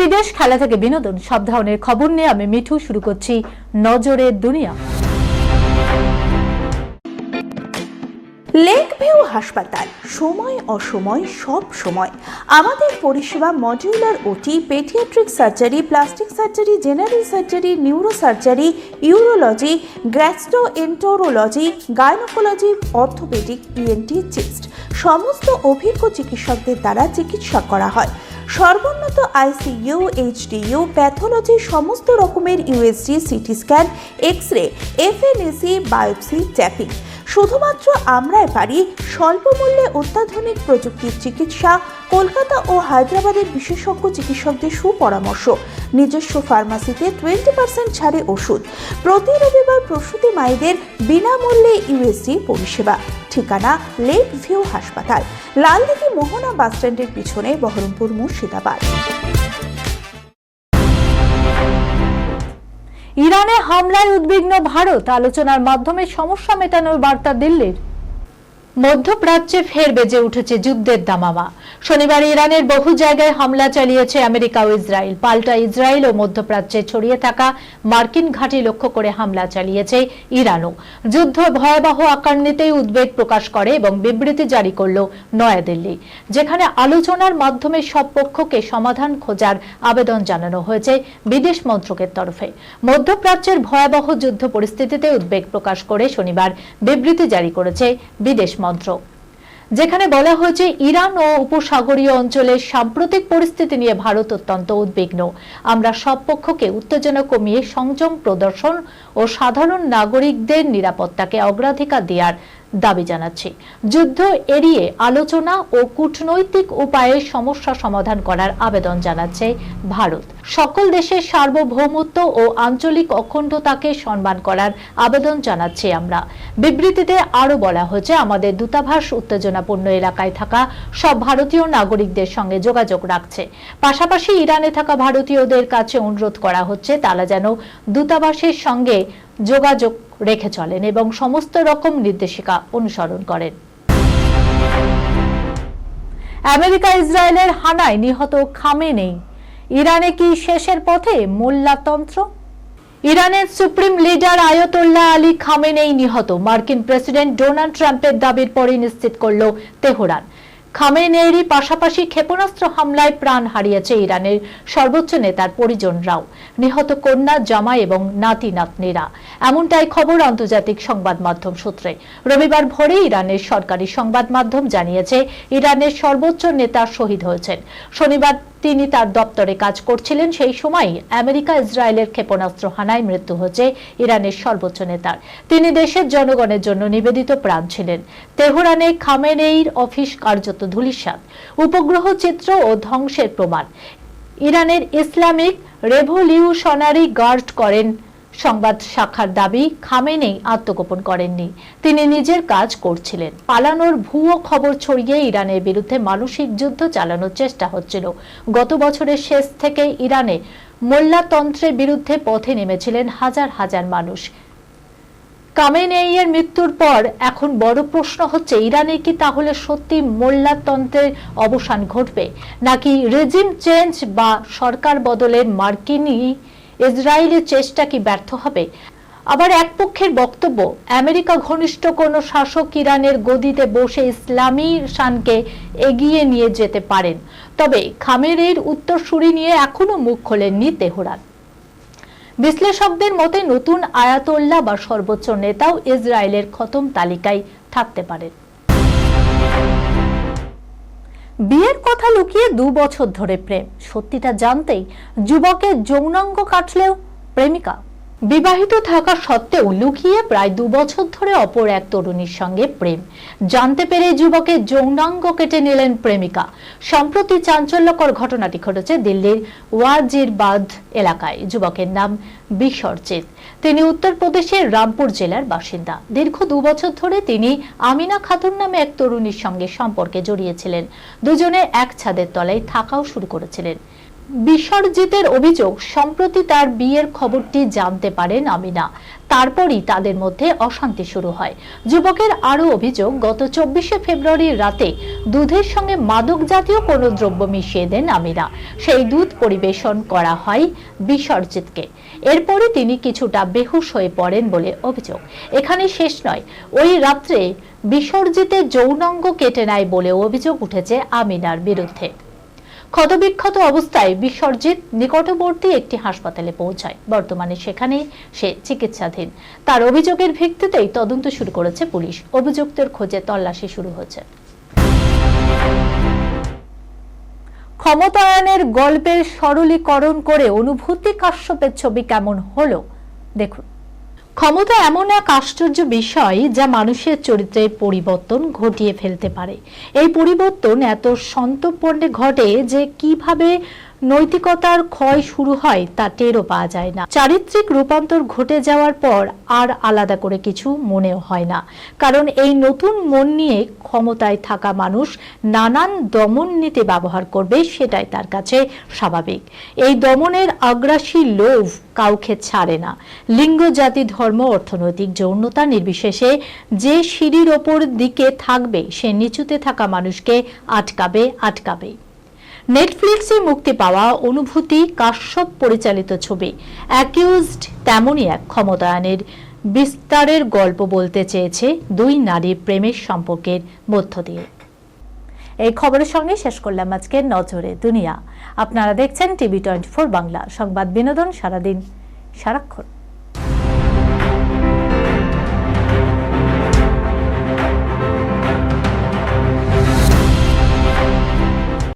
বিদেশ, খেলা থেকে বিনোদন, সব ধরনের খবর নিয়ে আমি মিঠু শুরু করছি নজরের দুনিয়া। লেক ভিউ হাসপাতাল, সময় অসময় সব সময় আমাদের পরিষেবা modular OT, paediatric surgery, plastic surgery, general surgery, neuro surgery, urology, gastroenterology, gynaecology, orthopaedic, ENT, chest সমস্ত অভিজ্ঞ চিকিৎসকদের দ্বারা চিকিৎসা করা হয়। সর্বোন্নত আইসিইউ, এইচডিইউ, প্যাথোলজি, সমস্ত রকমের USG, CT scan, X-ray, FNAC, biopsy, tapping. শুধুমাত্র আমরাই পারি স্বল্প মূল্যে অত্যাধুনিক প্রযুক্তির চিকিৎসা। কলকাতা ও হায়দ্রাবাদের বিশেষজ্ঞ চিকিৎসকদের সুপরামর্শ, নিজস্ব ফার্মাসিতে 20% ছাড়ে ওষুধ। প্রতি রবিবার প্রসূতি মায়েদের বিনামূল্যে ইউএসজি পরিষেবা। ঠিকানা লেক ভিউ হাসপাতাল, লালদিঘি মোহনা বাসস্ট্যান্ডের পিছনে, বহরমপুর, মুর্শিদাবাদ। ইরানে হামলায় উদ্বিগ্ন ভারত, আলোচনার মাধ্যমে সমস্যা মেটানোর বার্তা দিল্লির। মধ্যপ্রাচ্যে ফের বেজে উঠেছে যুদ্ধের দামামা। শনিবার ইরানের বহু জায়গায় হামলা চালিয়েছে আমেরিকা ও ইসরায়েল। পাল্টা ইসরায়েল ও মধ্যপ্রাচ্যে ছড়িয়ে থাকা মার্কিন ঘাঁটি লক্ষ্য করে হামলা চালিয়েছে ইরানও। যুদ্ধ ভয়াবহ আকার নিতেই উদ্বেগ প্রকাশ করে এবং বিবৃতি জারি করল নয়াদিল্লি, যেখানে আলোচনার মাধ্যমে সব পক্ষকে সমাধান খোঁজার আবেদন জানানো হয়েছে বিদেশ মন্ত্রকের তরফে। মধ্যপ্রাচ্যের ভয়াবহ যুদ্ধ পরিস্থিতিতে উদ্বেগ প্রকাশ করে শনিবার বিবৃতি জারি করেছে বিদেশ মন্ত্রক, যেখানে বলা হয়েছে ইরান ও উপসাগরীয় অঞ্চলের সাম্প্রতিক পরিস্থিতি নিয়ে ভারত অত্যন্ত উদ্বিগ্ন। আমরা সব পক্ষকে উত্তেজনা কমিয়ে সংযম প্রদর্শন ও সাধারণ নাগরিকদের নিরাপত্তাকে অগ্রাধিকার দেওয়ার দাবি জানাচ্ছি। যুদ্ধ এড়িয়ে আলোচনা ও কূটনৈতিক উপায়ে সমস্যা সমাধান করার আবেদন জানাচ্ছে ভারত। সকল দেশের সার্বভৌমত্ব ও আঞ্চলিক অখণ্ডতাকে সম্মান করার আবেদন জানাচ্ছি আমরা। বিবৃতিতে আরও বলা হয়েছে, আমাদের দূতাবাস উত্তেজনাপূর্ণ এলাকায় থাকা সব ভারতীয় নাগরিকদের সঙ্গে যোগাযোগ রাখছে। পাশাপাশি ইরানে থাকা ভারতীয়দের কাছে অনুরোধ করা হচ্ছে তারা যেন দূতাবাসের সঙ্গে যোগাযোগ রেখে চলেন এবং সমস্ত রকম নির্দেশিকা অনুসরণ করেন। আমেরিকা ইসরায়েলের হানায় নিহত খামেনেই। ইরানে কি শেষের পথে মোল্লাতন্ত্র? ইরানের সুপ্রিম লিডার আয়াতোল্লাহ আলী খামেনেই নিহত, মার্কিন প্রেসিডেন্ট ডোনাল্ড ট্রাম্পের দাবির পরই নিশ্চিত করল তেহরান। খামেনেইরই পাশাপাশি ক্ষেপণাস্ত্র হামলায় প্রাণ হারিয়েছে ইরানের সর্বোচ্চ নেতার পরিজনরাও, নিহত কন্যা, জামাই এবং নাতি নাতনিরা। এমনটাই খবর আন্তর্জাতিক সংবাদ মাধ্যম সূত্রে। রবিবার ভোরে ইরানের সরকারি সংবাদ মাধ্যম জানিয়েছে ইরানের সর্বোচ্চ নেতা শহীদ হয়েছেন। শনিবার তিনি তার দপ্তরে কাজ করছিলেন, সেই সময় আমেরিকা ইসরায়েলের ক্ষেপণাস্ত্র হানায় মৃত্যু হয়েছে ইরানের সর্বোচ্চ নেতার। তিনি দেশের জনগণের জন্য নিবেদিত প্রাণ ছিলেন। তেহরানে খামেনেইর অফিস কার্যত ধূলিসাৎ, উপগ্রহ চিত্র ও ধ্বংসের প্রমাণ। ইরানের ইসলামিক রেভলিউশনারি গার্ড করেন সংবাদ শাখার দাবি, খামেনেই আত্মগোপন করেননি, তিনি নিজের কাজ করছিলেন। পালানোর ভুয়ো খবর ছড়িয়ে ইরানের বিরুদ্ধে মানসিক যুদ্ধ চালানোর চেষ্টা হচ্ছিল। গত বছরের শেষ থেকে ইরানে মোল্লাতন্ত্রের বিরুদ্ধে পথে নেমেছিলেন হাজার হাজার মানুষ। খামেনেইয়ের মৃত্যুর পর এখন বড় প্রশ্ন হচ্ছে, ইরানে কি তাহলে সত্যি মোল্লাতন্ত্রের অবসান ঘটবে, নাকি রেজিম চেঞ্জ বা সরকার বদলের মার্কিনী ইসরায়েলের চেষ্টা কি ব্যর্থ হবে? আবার এক পক্ষের বক্তব্য, আমেরিকা ঘনিষ্ঠ কোন শাসক ইরানের গদিতে বসে ইসলামী শানকে এগিয়ে নিয়ে যেতে পারেন। তবে খামেনেইর উত্তরসূরি নিয়ে এখনো মুখ খোলেননি তেহরান। বিশ্লেষকদের মতে নতুন আয়াতোল্লাহ বা সর্বোচ্চ নেতাও ইসরায়েলের খতম তালিকায় থাকতে পারেন। বিয়ের কথা লুকিয়ে 2 বছর ধরে প্রেম, সত্যিটা জানতেই যুবকের যৌনাঙ্গ কাটলেও প্রেমিকা। বিবাহিত থাকা সত্ত্বেও লুকিয়ে প্রায় 2 বছর ধরে অপর এক তরুণীর সঙ্গে প্রেম, জানতে পেরে যুবকের যৌনাঙ্গ কেটে নিলেন প্রেমিকা। সম্প্রতি চাঞ্চল্যকর ঘটনাটি ঘটেছে দিল্লির ওয়াজিরবাদ এলাকায়। যুবকের নাম বিশ্বজিৎ, তিনি উত্তরপ্রদেশের রামপুর জেলার বাসিন্দা। দীর্ঘ 2 বছর ধরে তিনি আমিনা খাতুন নামে এক তরুণীর সঙ্গে সম্পর্কে জড়িয়েছিলেন। দুজনে এক ছাদের তলায় থাকাও শুরু করেছিলেন। বিশ্বজিতের অভিযোগ, সম্প্রতি তার বিয়ের খবরটি জানতে পারেন আমিনা, তারপরই তাদের মধ্যে অশান্তি শুরু হয়। যুবকের আরও অভিযোগ, গত 24শে ফেব্রুয়ারির রাতে দুধের সঙ্গে মাদক জাতীয় কোনো দ্রব্য মিশিয়ে দেন আমিনা। সেই দুধ পরিবেশন করা হয় বিশ্বজিৎকে। এরপরে তিনি কিছুটা বেহুশ হয়ে পড়েন বলে অভিযোগ। এখানে শেষ নয়, ওই রাত্রে বিশ্বজিতের যৌনাঙ্গ কেটে নেয় বলে অভিযোগ উঠেছে আমিনার বিরুদ্ধে। ক্ষতবিক্ষত অবস্থায় বিশ্বজিৎ নিকটবর্তী একটি হাসপাতালে পৌঁছায়। বর্তমানে সেখানে সে চিকিৎসাধীন। তার অভিযোগের ভিত্তিতেই তদন্ত শুরু করেছে পুলিশ। অভিযুক্তের খোঁজে তল্লাশি শুরু হয়েছে। ক্ষমতায়নের গল্পের সরলীকরণ করে অনুভূতি কাশ্যপের ছবি কেমন হলো দেখুন। ক্ষমতা এমন এক আশ্চর্য বিষয় যা মানুষের চরিত্রের পরিবর্তন ঘটিয়ে ফেলতে পারে। এই পরিবর্তন এত সন্তর্পণে ঘটে যে কিভাবে নৈতিকতার ক্ষয় শুরু হয় তা টেরও পাওয়া যায় না। চারিত্রিক রূপান্তর ঘটে যাওয়ার পর আর আলাদা করে কিছু মনেও হয় না, কারণ এই নতুন মন নিয়ে ক্ষমতায় থাকা মানুষ নানান দমন নীতি ব্যবহার করবে, সেটাই তার কাছে স্বাভাবিক। এই দমনের আগ্রাসী লোভ কাউকে ছাড়ে না। লিঙ্গ, জাতি, ধর্ম, অর্থনৈতিক যৌনতা নির্বিশেষে যে সিঁড়ির ওপর দিকে থাকবে সে নিচুতে থাকা মানুষকে আটকাবে। নেটফ্লিক্সে মুক্তি পাওয়া অনুভূতি কাশ্যপ পরিচালিত ছবি অ্যাকিউজড তেমনই এক ক্ষমতায়নের বিস্তারের গল্প বলতে চেয়েছে দুই নারীর প্রেমের সম্পর্কের মধ্য দিয়ে। এই খবরের সঙ্গে শেষ করলাম আজকের নজরে দুনিয়া। আপনারা দেখছেন টিভি 24 বাংলা, সংবাদ বিনোদন সারাদিন সারাক্ষণ।